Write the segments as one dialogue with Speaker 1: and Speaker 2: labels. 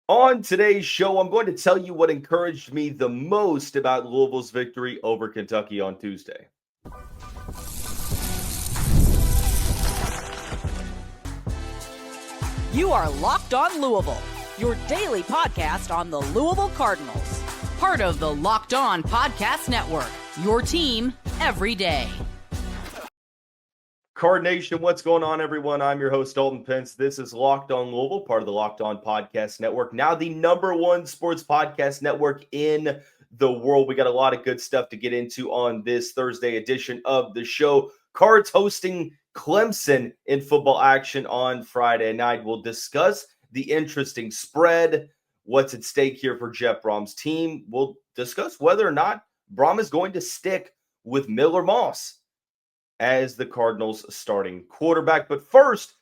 Speaker 1: On today's show, I'm going to tell you what encouraged me the most about Louisville's victory over Kentucky on Tuesday.
Speaker 2: You are Locked On Louisville, your daily podcast on the Louisville Cardinals. Part of the Locked On Podcast Network, your team every day.
Speaker 1: Card Nation, what's going on, everyone? I'm your host, Dalton Pence. This is Locked On Louisville, part of the Locked On Podcast Network, now the number one sports podcast network in the world. We got a lot of good stuff to get into on this Thursday edition of the show. Cards hosting Clemson in football action on Friday night. We'll discuss the interesting spread, what's at stake here for Jeff Brohm's team. We'll discuss whether or not Brohm is going to stick with Miller Moss as the Cardinals starting quarterback. But first,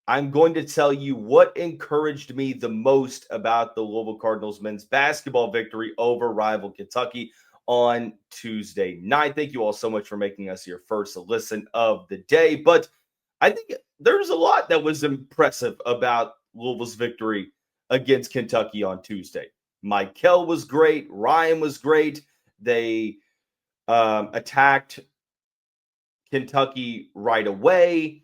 Speaker 1: I'm going to tell you what encouraged me the most about the Louisville Cardinals men's basketball victory over rival Kentucky on Tuesday night. Thank you all so much for making us your first listen of the day. But I think there's a lot that was impressive about Louisville's victory against Kentucky on Tuesday. Mikel was great. Ryan was great. They attacked Kentucky right away.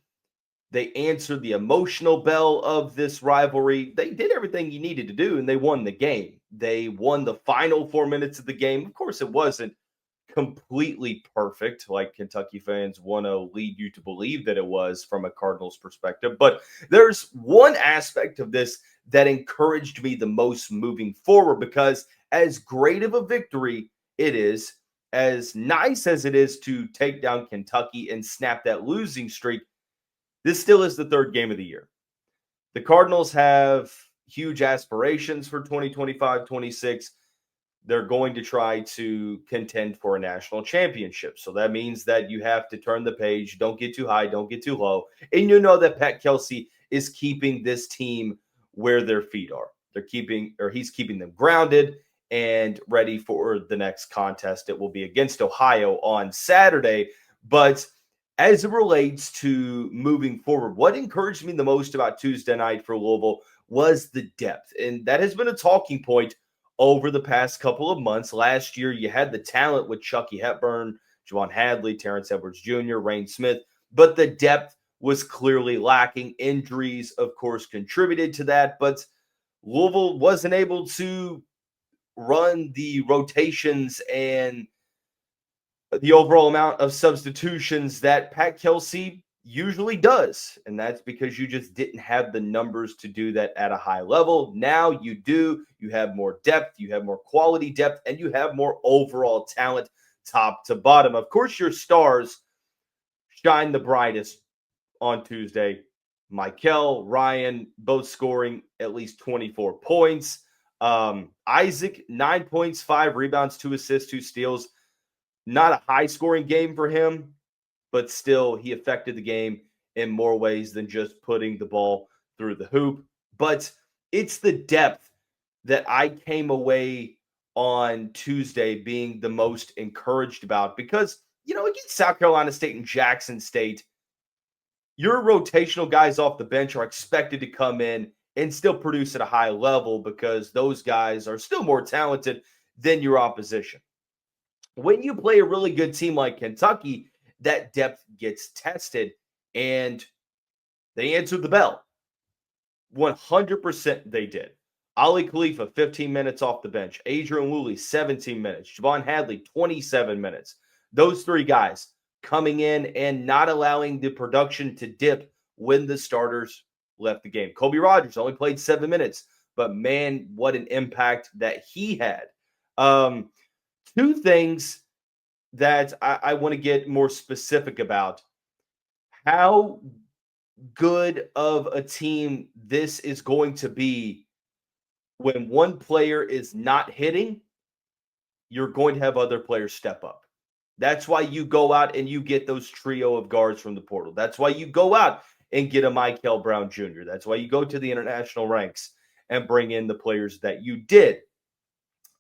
Speaker 1: They answered the emotional bell of this rivalry. They did everything you needed to do, and they won the game. They won the final 4 minutes of the game. Of course, it wasn't completely perfect, like Kentucky fans want to lead you to believe that it was from a Cardinals perspective. But there's one aspect of this that encouraged me the most moving forward, because as great of a victory it is, as nice as it is to take down Kentucky and snap that losing streak, this still is the third game of the year. The Cardinals have huge aspirations for 2025-26. They're going to try to contend for a national championship. So that means that you have to turn the page. Don't get too high. Don't get too low. And you know that Pat Kelsey is keeping this team where their feet are. He's keeping them grounded and ready for the next contest. It will be against Ohio on Saturday. But as it relates to moving forward, what encouraged me the most about Tuesday night for Louisville was the depth. And that has been a talking point over the past couple of months. Last year, you had the talent with Chucky Hepburn, J'Vonne Hadley, Terrence Edwards Jr., Rain Smith, but the depth was clearly lacking. Injuries, of course, contributed to that, but Louisville wasn't able to run the rotations and the overall amount of substitutions that Pat Kelsey usually does. And that's because you just didn't have the numbers to do that at a high level. Now you do. You have more depth, you have more quality depth, and you have more overall talent top to bottom. Of course, your stars shine the brightest on Tuesday. Mikel, Ryan, both scoring at least 24 points. Isaac, 9 points, 5 rebounds, 2 assists, 2 steals. Not a high-scoring game for him, but still he affected the game in more ways than just putting the ball through the hoop. But it's the depth that I came away on Tuesday being the most encouraged about, because, against South Carolina State and Jackson State, your rotational guys off the bench are expected to come in and still produce at a high level because those guys are still more talented than your opposition. When you play a really good team like Kentucky, that depth gets tested, and they answered the bell. 100% they did. Aly Khalifa, 15 minutes off the bench. Adrian Wooley, 17 minutes. J'Vonne Hadley, 27 minutes. Those three guys coming in and not allowing the production to dip when the starters left the game. Kobe Rogers only played 7 minutes, but man, what an impact that he had. Two things that I want to get more specific about. How good of a team this is going to be when one player is not hitting, you're going to have other players step up. That's why you go out and you get those trio of guards from the portal. That's why you go out and get a Mikel Brown Jr. That's why you go to the international ranks and bring in the players that you did.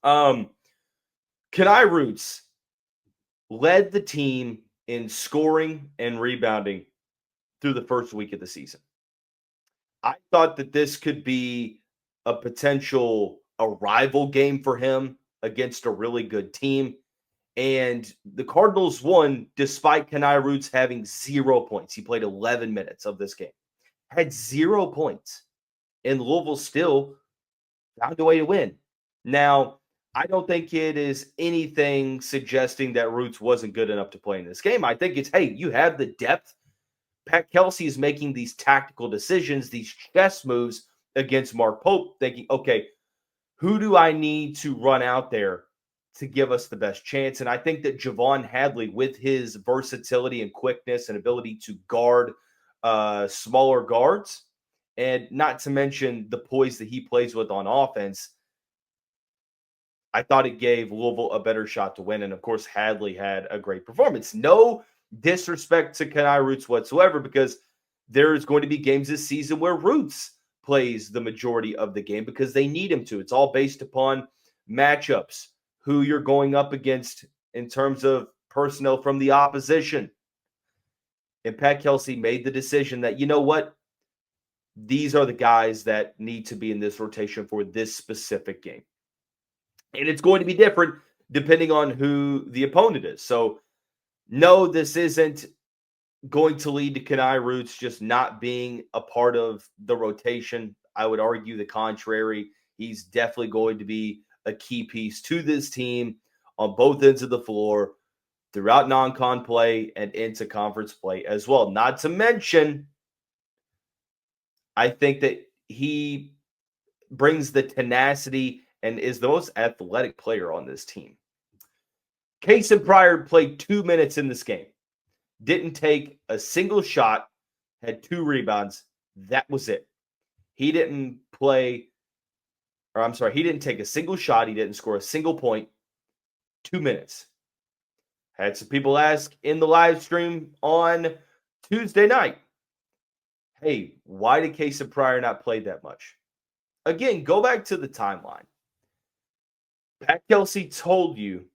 Speaker 1: Khani Rooths led the team in scoring and rebounding through the first week of the season. I thought that this could be a potential arrival game for him against a really good team. And the Cardinals won despite Khani Rooths having 0 points. He played 11 minutes of this game, had 0 points, and Louisville still found a way to win. Now, I don't think it is anything suggesting that Rooths wasn't good enough to play in this game. I think it's, hey, you have the depth. Pat Kelsey is making these tactical decisions, these chess moves against Mark Pope, thinking, okay, who do I need to run out there to give us the best chance? And I think that J'Vonne Hadley, with his versatility and quickness and ability to guard smaller guards, and not to mention the poise that he plays with on offense, I thought it gave Louisville a better shot to win. And of course, Hadley had a great performance. No disrespect to Khani Rooths whatsoever, because there's going to be games this season where Rooths plays the majority of the game because they need him to. It's all based upon matchups, who you're going up against in terms of personnel from the opposition. And Pat Kelsey made the decision that, you know what? These are the guys that need to be in this rotation for this specific game. And it's going to be different depending on who the opponent is. So, no, this isn't going to lead to Khani Rooths just not being a part of the rotation. I would argue the contrary. He's definitely going to be a key piece to this team on both ends of the floor throughout non-con play and into conference play as well. Not to mention, I think that he brings the tenacity and is the most athletic player on this team. Kason Pryor played 2 minutes in this game. Didn't take a single shot, had 2 rebounds. That was it. He didn't take a single shot. He didn't score a single point. 2 minutes. Had some people ask in the live stream on Tuesday night, hey, why did Kason Pryor not play that much? Again, go back to the timeline. Pat Kelsey told you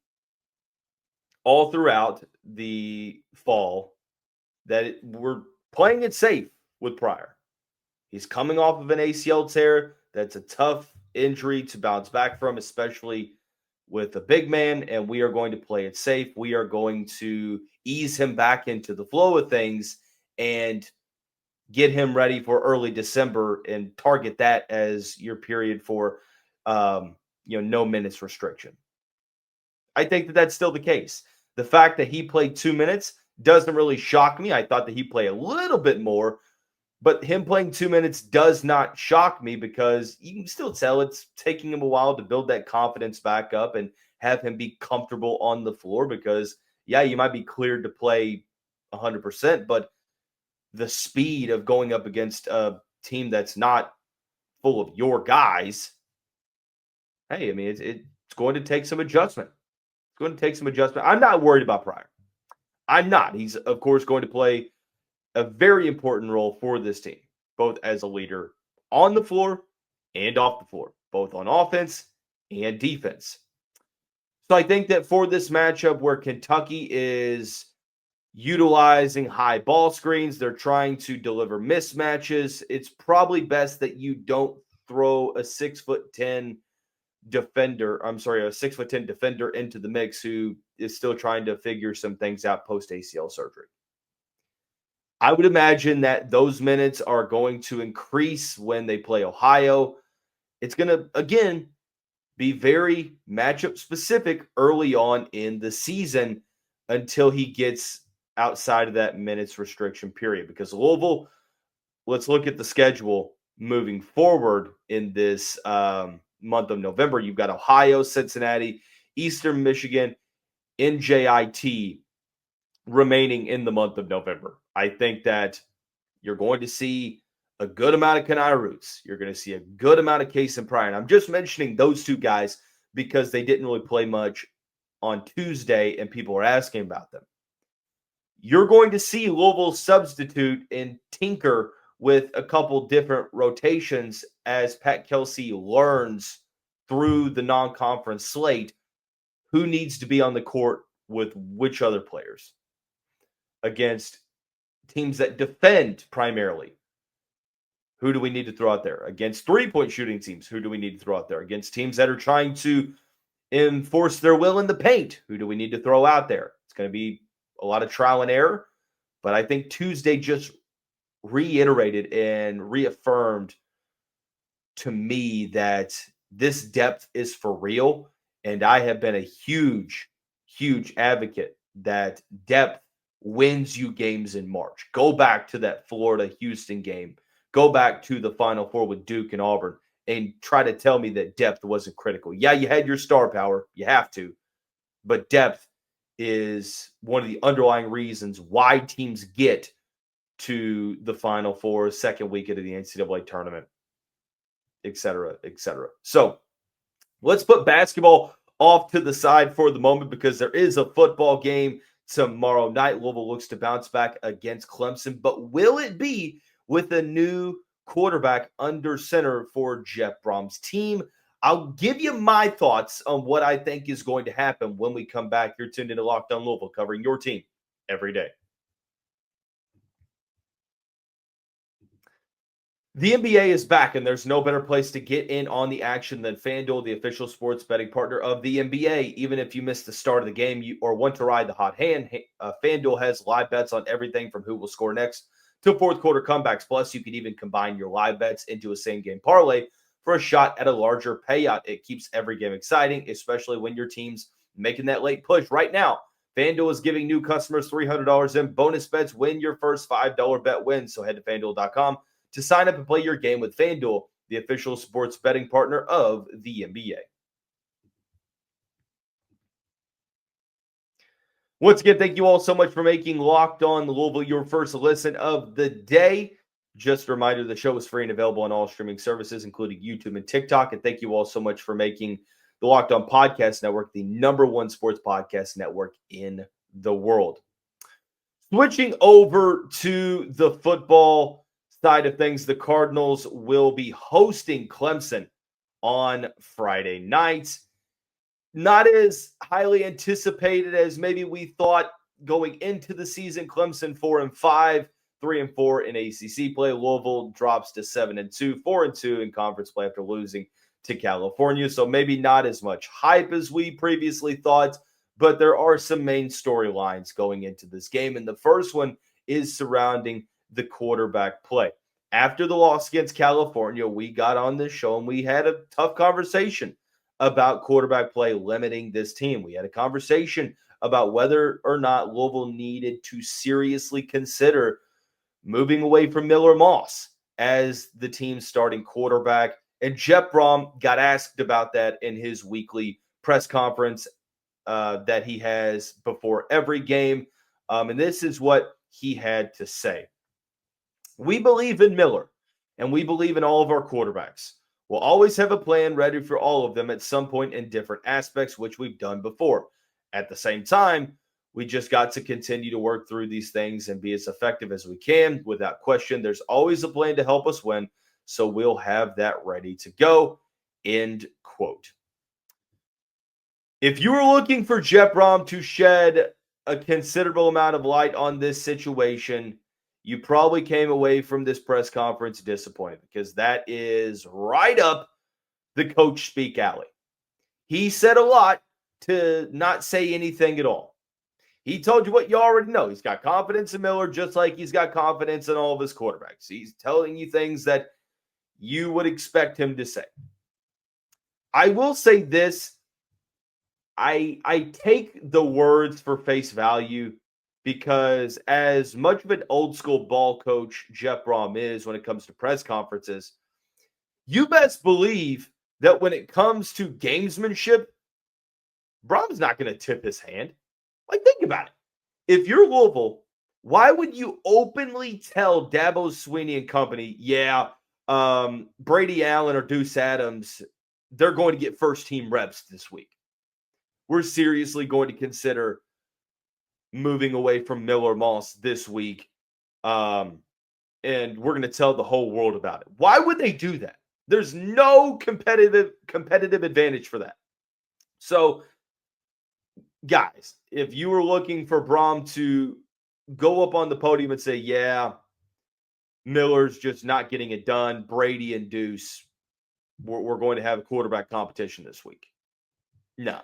Speaker 1: all throughout the fall that we're playing it safe with Pryor. He's coming off of an ACL tear. That's a tough injury to bounce back from, especially with a big man, and we are going to play it safe. We are going to ease him back into the flow of things and get him ready for early December and target that as your period for no minutes restriction. I think that that's still the case. The fact that he played 2 minutes doesn't really shock me. I thought that he'd play a little bit more, but him playing 2 minutes does not shock me because you can still tell it's taking him a while to build that confidence back up and have him be comfortable on the floor because, yeah, you might be cleared to play 100%, but the speed of going up against a team that's not full of your guys, hey, I mean, it's going to take some adjustment. It's going to take some adjustment. I'm not worried about Pryor. I'm not. He's, of course, going to play a very important role for this team, both as a leader on the floor and off the floor, both on offense and defense. So I think that for this matchup where Kentucky is utilizing high ball screens, they're trying to deliver mismatches, it's probably best that you don't throw a 6'10" defender into the mix who is still trying to figure some things out post ACL surgery. I would imagine that those minutes are going to increase when they play Ohio. It's going to, again, be very matchup specific early on in the season until he gets outside of that minutes restriction period. Because Louisville, let's look at the schedule moving forward in this month of November. You've got Ohio, Cincinnati, Eastern Michigan, NJIT remaining in the month of November. I think that you're going to see a good amount of Khani Rooths. You're going to see a good amount of Kason Pryor. And I'm just mentioning those two guys because they didn't really play much on Tuesday and people are asking about them. You're going to see Louisville substitute and tinker with a couple different rotations as Pat Kelsey learns through the non-conference slate who needs to be on the court with which other players against teams that defend primarily. Who do we need to throw out there? Against three-point shooting teams, who do we need to throw out there? Against teams that are trying to enforce their will in the paint, who do we need to throw out there? It's going to be a lot of trial and error, but I think Tuesday just reiterated and reaffirmed to me that this depth is for real. And I have been a huge, huge advocate that depth wins you games in March. Go back to that Florida-Houston game. Go back to the Final Four with Duke and Auburn and try to tell me that depth wasn't critical. Yeah, you had your star power. You have to. But depth is one of the underlying reasons why teams get to the Final Four, second weekend of the NCAA tournament, et cetera, et cetera. So let's put basketball off to the side for the moment because there is a football game tomorrow night. Louisville looks to bounce back against Clemson, but will it be with a new quarterback under center for Jeff Brohm's team? I'll give you my thoughts on what I think is going to happen when we come back. You're tuned into Locked On Louisville, covering your team every day. The NBA is back, and there's no better place to get in on the action than FanDuel, the official sports betting partner of the NBA. Even if you missed the start of the game or want to ride the hot hand, FanDuel has live bets on everything from who will score next to fourth quarter comebacks. Plus, you can even combine your live bets into a same-game parlay for a shot at a larger payout. It keeps every game exciting, especially when your team's making that late push. Right now, FanDuel is giving new customers $300 in bonus bets when your first $5 bet wins. So head to FanDuel.com to sign up and play your game with FanDuel, the official sports betting partner of the NBA. Once again, thank you all so much for making Locked On Louisville your first listen of the day. Just a reminder, the show is free and available on all streaming services, including YouTube and TikTok. And thank you all so much for making the Locked On Podcast Network the #1 sports podcast network in the world. Switching over to the football side of things, the Cardinals will be hosting Clemson on Friday night. Not as highly anticipated as maybe we thought going into the season. Clemson 4-5, 3-4 in ACC play. Louisville drops to 7-2, 4-2 in conference play after losing to California. So maybe not as much hype as we previously thought, but there are some main storylines going into this game. And the first one is surrounding the quarterback play. After the loss against California, we got on this show and we had a tough conversation about quarterback play limiting this team. We had a conversation about whether or not Louisville needed to seriously consider moving away from Miller Moss as the team's starting quarterback. And Jeff Brohm got asked about that in his weekly press conference that he has before every game. And this is what he had to say. We believe in Miller, and we believe in all of our quarterbacks. We'll always have a plan ready for all of them at some point in different aspects, which we've done before. At the same time, we just got to continue to work through these things and be as effective as we can. Without question, there's always a plan to help us win, so we'll have that ready to go. End quote. If you were looking for Jeff Brohm to shed a considerable amount of light on this situation, you probably came away from this press conference disappointed, because that is right up the coach speak alley. He said a lot to not say anything at all. He told you what you already know. He's got confidence in Miller, just like he's got confidence in all of his quarterbacks. He's telling you things that you would expect him to say. I will say this. I take the words for face value, because as much of an old school ball coach Jeff Brohm is when it comes to press conferences, you best believe that when it comes to gamesmanship, Brohm's not going to tip his hand. Like, think about it. If you're Louisville, why would you openly tell Dabo Swinney and company, Brady Allen or Deuce Adams, they're going to get first-team reps this week? We're seriously going to consider moving away from Miller Moss this week, and we're going to tell the whole world about it. Why would they do that? There's no competitive advantage for that. So, guys, if you were looking for Brohm to go up on the podium and say, Miller's just not getting it done. Brady and Deuce, we're going to have a quarterback competition this week. No,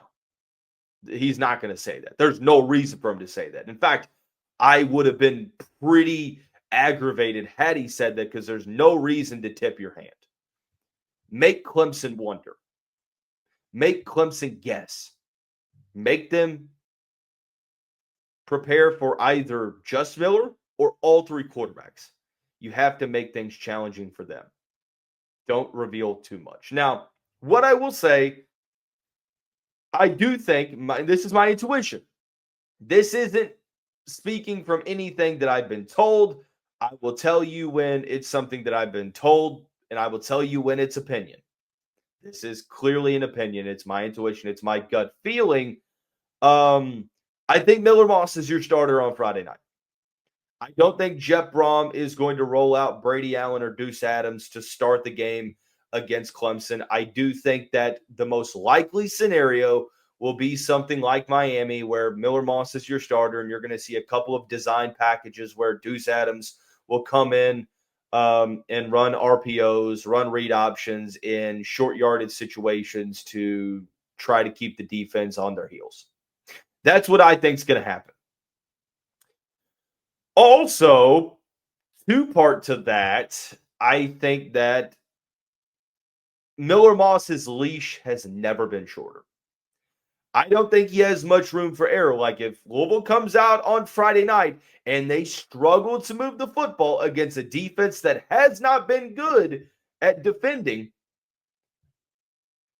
Speaker 1: he's not going to say that. There's no reason for him to say that. In fact, I would have been pretty aggravated had he said that, because there's no reason to tip your hand. Make Clemson wonder. Make Clemson guess. Make them prepare for either just Miller or all three quarterbacks. You have to make things challenging for them. Don't reveal too much. Now, what I will say, I do think, this is my intuition. This isn't speaking from anything that I've been told. I will tell you when it's something that I've been told, and I will tell you when it's opinion. This is clearly an opinion. It's my intuition. It's my gut feeling. I think Miller Moss is your starter on Friday night. I don't think Jeff Brohm is going to roll out Brady Allen or Deuce Adams to start the game against Clemson. I do think that the most likely scenario will be something like Miami, where Miller Moss is your starter, and you're going to see a couple of design packages where Deuce Adams will come in and run RPOs, run read options in short yardage situations to try to keep the defense on their heels. That's what I think is going to happen. Also, two-part to that, I think that Miller Moss's leash has never been shorter. I don't think he has much room for error. Like, if Louisville comes out on Friday night and they struggle to move the football against a defense that has not been good at defending,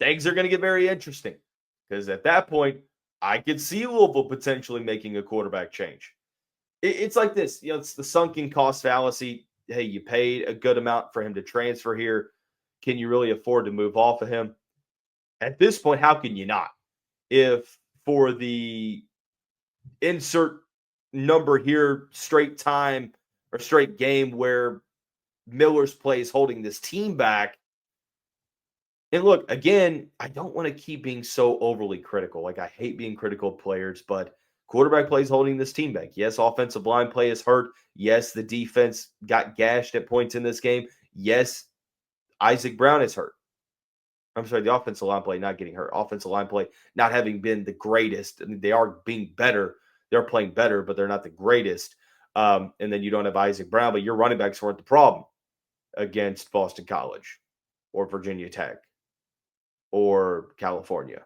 Speaker 1: things are going to get very interesting. Because at that point, I could see Louisville potentially making a quarterback change. It's like this. It's the sunken cost fallacy. Hey, you paid a good amount for him to transfer here. Can you really afford to move off of him? At this point, how can you not? If for the insert number here, straight time or straight game where Miller's play is holding this team back. And look, again, I don't want to keep being so overly critical. Like, I hate being critical of players, but quarterback play is holding this team back. Yes, offensive line play is hurt. Yes, the defense got gashed at points in this game. Yes, Isaac Brown is hurt. I'm sorry, the offensive line play not getting hurt. Offensive line play not having been the greatest. I mean, they are being better. They're playing better, but they're not the greatest. And then you don't have Isaac Brown, but your running backs weren't the problem against Boston College or Virginia Tech or California.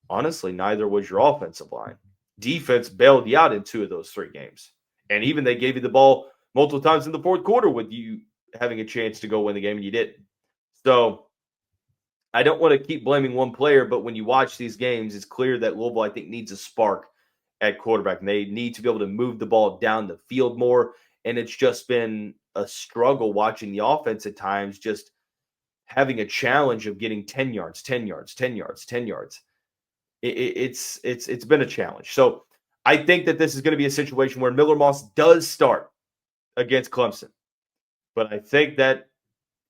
Speaker 1: Honestly, neither was your offensive line. Defense bailed you out in 2 of those 3 games. And even they gave you the ball multiple times in the fourth quarter with you having a chance to go win the game, and you didn't. So I don't want to keep blaming one player, but when you watch these games, it's clear that Louisville, I think, needs a spark at quarterback. And they need to be able to move the ball down the field more. And it's just been a struggle watching the offense at times, just having a challenge of getting 10 yards, 10 yards, 10 yards, 10 yards. It's been a challenge. So I think that this is going to be a situation where Miller Moss does start against Clemson. But I think that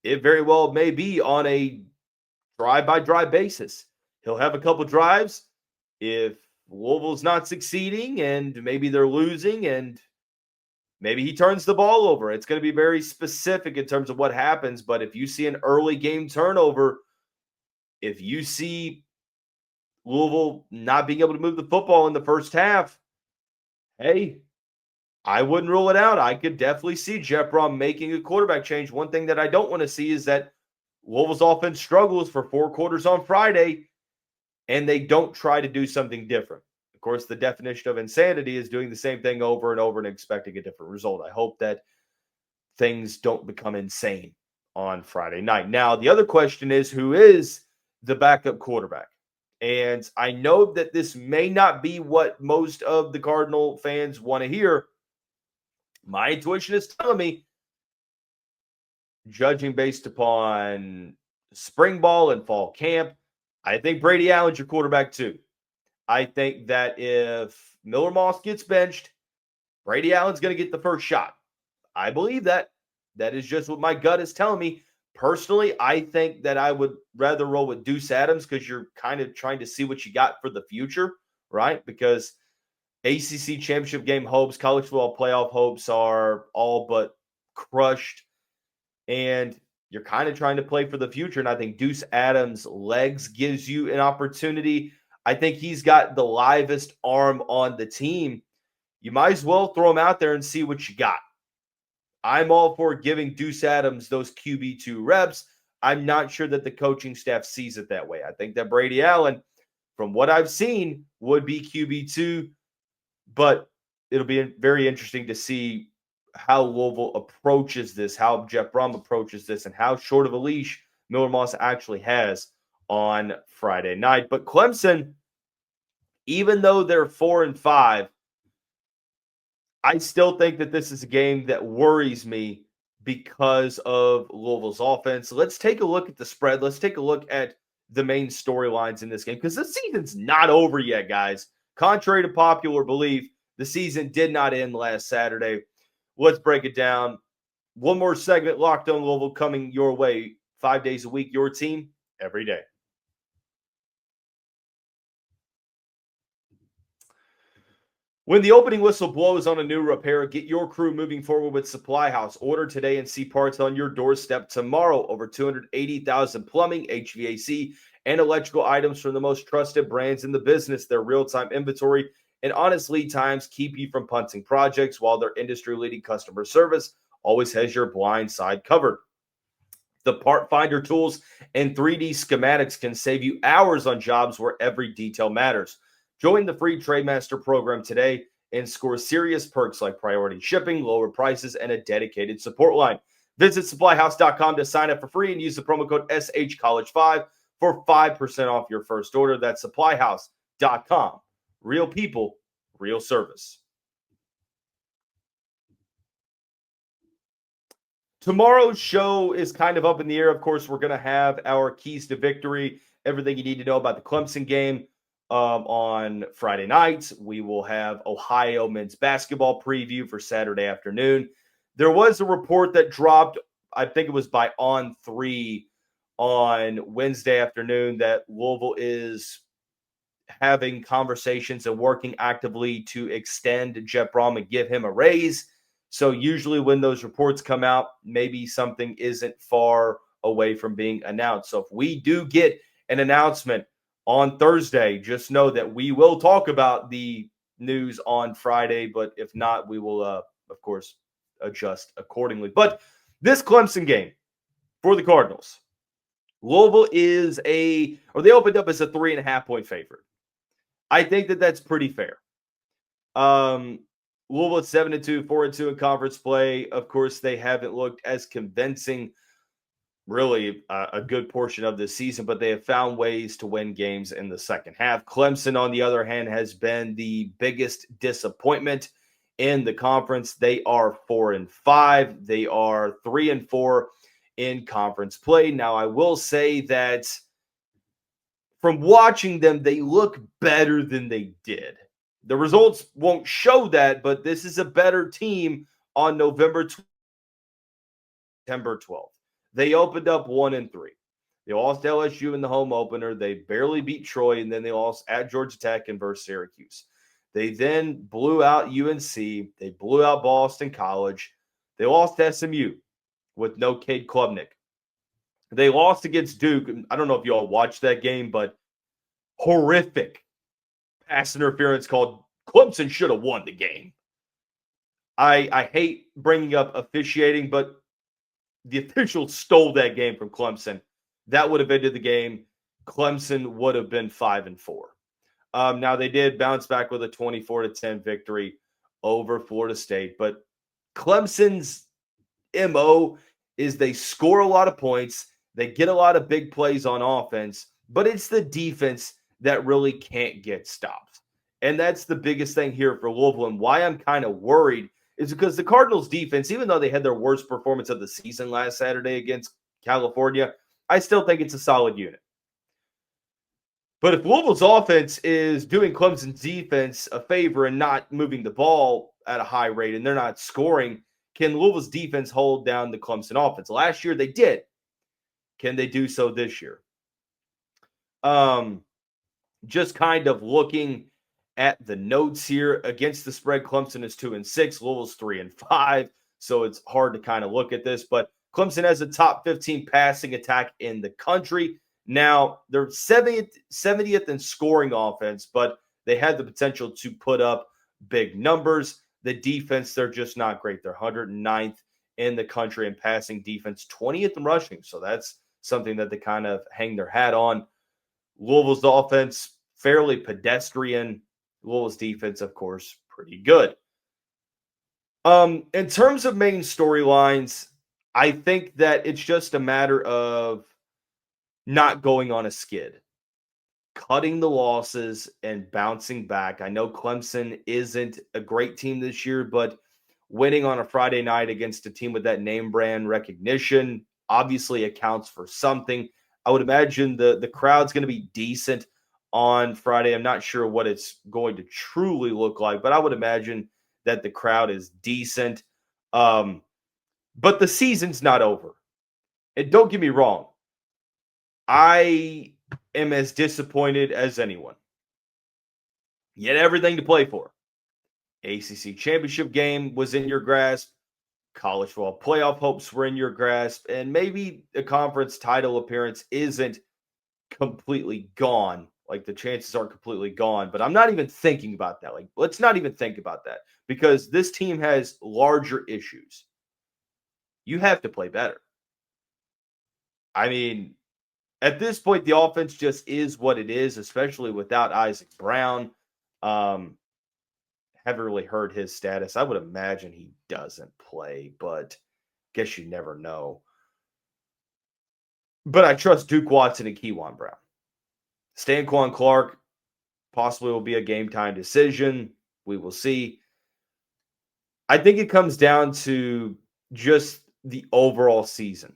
Speaker 1: it very well may be on a drive-by-drive basis. He'll have a couple drives. If Louisville's not succeeding and maybe they're losing and maybe he turns the ball over, it's going to be very specific in terms of what happens. But if you see an early game turnover, if you see Louisville not being able to move the football in the first half, hey, I wouldn't rule it out. I could definitely see Jeff Brohm making a quarterback change. One thing that I don't want to see is that Louisville's offense struggles for 4 quarters on Friday, and they don't try to do something different. Of course, the definition of insanity is doing the same thing over and over and expecting a different result. I hope that things don't become insane on Friday night. Now, the other question is, who is the backup quarterback? And I know that this may not be what most of the Cardinal fans want to hear. My intuition is telling me, judging based upon spring ball and fall camp, I think Brady Allen's your quarterback too. I think that if Miller Moss gets benched, Brady Allen's going to get the first shot. I believe that. That is just what my gut is telling me. Personally, I think that I would rather roll with Deuce Adams because you're kind of trying to see what you got for the future, right? Because ACC championship game hopes, college football playoff hopes are all but crushed, and you're kind of trying to play for the future. And I think Deuce Adams' legs gives you an opportunity. I think he's got the livest arm on the team. You might as well throw him out there and see what you got. I'm all for giving Deuce Adams those QB2 reps. I'm not sure that the coaching staff sees it that way. I think that Brady Allen, from what I've seen, would be QB2, but it'll be very interesting to see how Louisville approaches this, how Jeff Brohm approaches this, and how short of a leash Miller Moss actually has on Friday night. But Clemson, even though they're 4-5, I still think that this is a game that worries me because of Louisville's offense. Let's take a look at the spread. Let's take a look at the main storylines in this game, because the season's not over yet, guys. Contrary to popular belief, the season did not end last Saturday. Let's break it down. One more segment, Locked On Louisville, coming your way 5 days a week, your team every day. When the opening whistle blows on a new repair, get your crew moving forward with SupplyHouse. Order today and see parts on your doorstep tomorrow. Over 280,000 plumbing, HVAC, and electrical items from the most trusted brands in the business. Their real-time inventory and honest lead times keep you from punting projects, while their industry-leading customer service always has your blind side covered. The part finder tools and 3D schematics can save you hours on jobs where every detail matters. Join the free TradeMaster program today and score serious perks like priority shipping, lower prices, and a dedicated support line. Visit SupplyHouse.com to sign up for free and use the promo code SHCollege5 for 5% off your first order. That's SupplyHouse.com. Real people, real service. Tomorrow's show is kind of up in the air. Of course, we're going to have our keys to victory, everything you need to know about the Clemson game. On Friday nights, we will have Ohio men's basketball preview for Saturday afternoon. There was a report that dropped, I think it was by On3 on Wednesday afternoon, that Louisville is having conversations and working actively to extend Jeff Brohm and give him a raise. So usually when those reports come out, maybe something isn't far away from being announced. So if we do get an announcement on Thursday, just know that we will talk about the news on Friday, but if not, we will, of course, adjust accordingly. But this Clemson game for the Cardinals, Louisville they opened up as a 3.5-point favorite. I think that that's pretty fair. Louisville at 7-2, 4-2 in conference play. Of course, they haven't looked as convincing really a good portion of the season, but they have found ways to win games in the second half. Clemson, on the other hand, has been the biggest disappointment in the conference. They are 4-5. They are 3-4 in conference play. Now, I will say that from watching them, they look better than they did. The results won't show that, but this is a better team on September 12th. They opened up 1-3. They lost LSU in the home opener. They barely beat Troy, and then they lost at Georgia Tech and versus Syracuse. They then blew out UNC. They blew out Boston College. They lost SMU with no Cade Klubnik. They lost against Duke. I don't know if you all watched that game, but horrific pass interference called. Clemson should have won the game. I hate bringing up officiating, but the officials stole that game from Clemson. That would have ended the game. Clemson would have been 5-4. Now, they did bounce back with a 24-10 victory over Florida State. But Clemson's MO is they score a lot of points. They get a lot of big plays on offense. But it's the defense that really can't get stopped. And that's the biggest thing here for Louisville. And why I'm kind of worried is because the Cardinals defense, even though they had their worst performance of the season last Saturday against California, I still think it's a solid unit. But if Louisville's offense is doing Clemson's defense a favor and not moving the ball at a high rate and they're not scoring, can Louisville's defense hold down the Clemson offense? Last year they did. Can they do so this year? Just kind of looking at the notes here, against the spread, Clemson is 2-6, Louisville's 3-5. So it's hard to kind of look at this. But Clemson has a top 15 passing attack in the country. Now, they're 70th in scoring offense, but they had the potential to put up big numbers. The defense, they're just not great. They're 109th in the country in passing defense, 20th in rushing. So that's something that they kind of hang their hat on. Louisville's offense, fairly pedestrian. Louisville's defense, of course, pretty good. In terms of main storylines, I think that it's just a matter of not going on a skid, cutting the losses and bouncing back. I know Clemson isn't a great team this year, but winning on a Friday night against a team with that name brand recognition obviously accounts for something. I would imagine the crowd's going to be decent on Friday. I'm not sure what it's going to truly look like, but I would imagine that the crowd is decent. But the season's not over. And don't get me wrong, I am as disappointed as anyone. You had everything to play for. ACC championship game was in your grasp. College football playoff hopes were in your grasp. And maybe a conference title appearance isn't completely gone. Like, the chances aren't completely gone. But I'm not even thinking about that. Like, let's not even think about that. Because this team has larger issues. You have to play better. I mean, at this point, the offense just is what it is, especially without Isaac Brown. Haven't really heard his status. I would imagine he doesn't play, but guess you never know. But I trust Duke Watson and Keywan Brown. Stanquan Clark possibly will be a game-time decision. We will see. I think it comes down to just the overall season.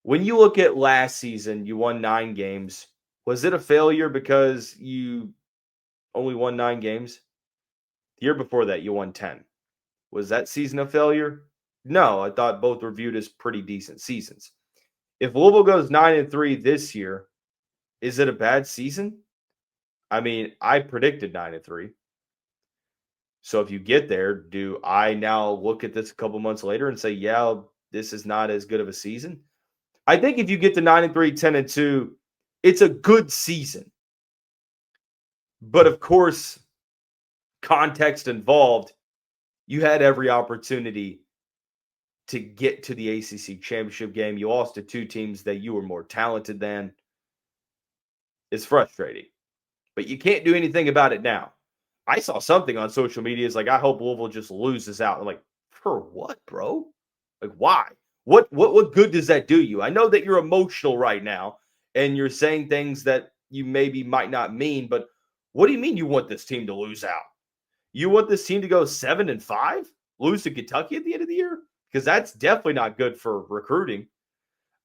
Speaker 1: When you look at last season, you won 9 games. Was it a failure because you only won 9 games? The year before that, you won 10. Was that season a failure? No, I thought both were viewed as pretty decent seasons. If Louisville goes 9-3 this year, is it a bad season? I mean, I predicted 9-3. So if you get there, do I now look at this a couple months later and say, yeah, this is not as good of a season? I think if you get to 9-3, 10-2, it's a good season. But of course, context involved, you had every opportunity to get to the ACC championship game. You lost to 2 teams that you were more talented than. It's frustrating. But you can't do anything about it now. I saw something on social media. It's like, I hope Louisville just loses out. I'm like, for what, bro? Like, why? What good does that do you? I know that you're emotional right now and you're saying things that you maybe might not mean, but what do you mean you want this team to lose out? You want this team to go 7-5, lose to Kentucky at the end of the year? Because that's definitely not good for recruiting.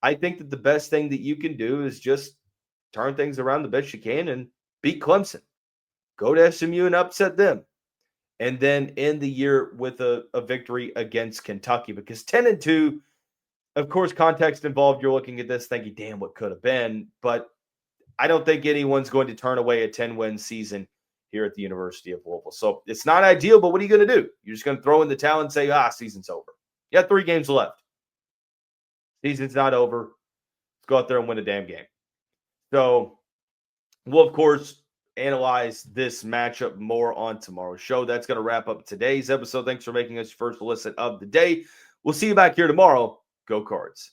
Speaker 1: I think that the best thing that you can do is just turn things around the best you can and beat Clemson. Go to SMU and upset them. And then end the year with a victory against Kentucky. Because 10-2, of course, context involved. You're looking at this thinking, damn, what could have been. But I don't think anyone's going to turn away a 10-win season here at the University of Louisville. So it's not ideal, but what are you going to do? You're just going to throw in the towel and say, season's over. You got 3 games left. Season's not over. Let's go out there and win a damn game. So we'll, of course, analyze this matchup more on tomorrow's show. That's going to wrap up today's episode. Thanks for making us your first listen of the day. We'll see you back here tomorrow. Go Cards.